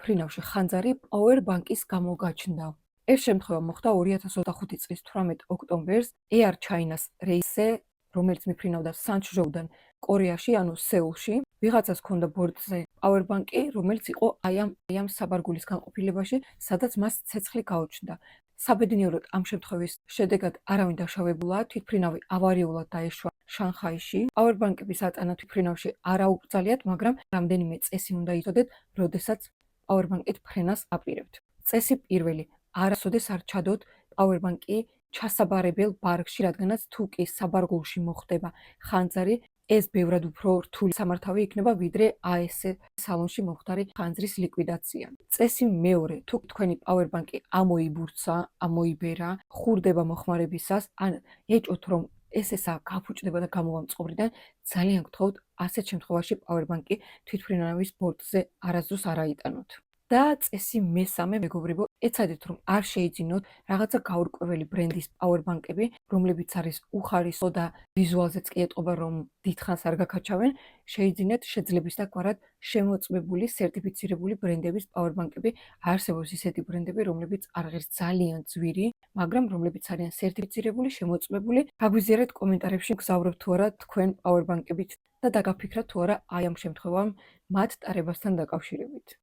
თვითმფრინავში ხანძარი პაუერბანკის გამოგაჩნდა. ეს შემთხვევა მოხდა 2025 წლის 18 ოქტომბერს Air China-ს რეისზე, რომელიც მიფრინავდა სანჩჟოუდან კორეაში, ანუ სეულში. ვიღაცას ჰქონდა ბორტზე პაუერბანკი, რომელიც იყო აი ამ საბარგულის განყოფილებაში, სადაც მას ცეცხლი გაუჩნდა. საბედნიეროდ ამ შემთხვევის შედეგად არავინ დაშავებულა, თვითმფრინავი ავარიულად დაეშვა შანხაიში. პაუერბანკების ატანა თვითმფრინავში არ აუკრძალიათ, მაგრამ რამდენიმე წესი უნდა იცოდეთ, როდესაც პაუერბანკით ფრენას აპირებთ. წესი პირველი: არასოდეს არ ჩადოთ პაუერბანკი ჩასაბარებელ ბარგში, რადგანაც თუ კი საბარგულში მოხდება ხანძარი, ეს ბევრად უფრო რთული სამართავი იქნება, ვიდრე AS სალონში მომხდარი ხანძრის ლიკვიდაცია. წესი მეორე: თუ თქვენი პაუერბანკი ამოიბურცა, ამოიბერა, ხურდება მოხმარებისას, ან ეჭვთ, რომ ესა გაფუჭდება და გამოვა მწყობრიდან, ძალიან გთხოვთ, ასეთ შემთხვევაში პაუერბანკი თვითმფრინავის ბორტზე არასდროს არ აიტანოთ. და წესი მესამე, მეგობრებო, ეცადეთ, რომ არ შეიძინოთ რაღაცა გაურკვეველი ბრენდის პაუერბანკები, რომლებიც არის უხარისო და ვიზუალზეც კი ეტყობა, რომ დიდხანს არ გაქაჩავენ. შეიძინეთ შეძლების დაკვარად შემოწმებული, სერტიფიცირებული ბრენდების პაუერბანკები. არსებობს ისეთი ბრენდები, რომლებიც არ ღირს ძალიან ძვირი, მაგრამ რომლებიც არიან სერტიფიცირებული, შემოწმებული. გაგვიზიარეთ კომენტარებში, გზავრობთ თუ არა თქვენ პაუერბანკებით და დაგაფიქრათ თუ არა აი ამ შემთხვევამ მათ ტარებასთან დაკავშირებით.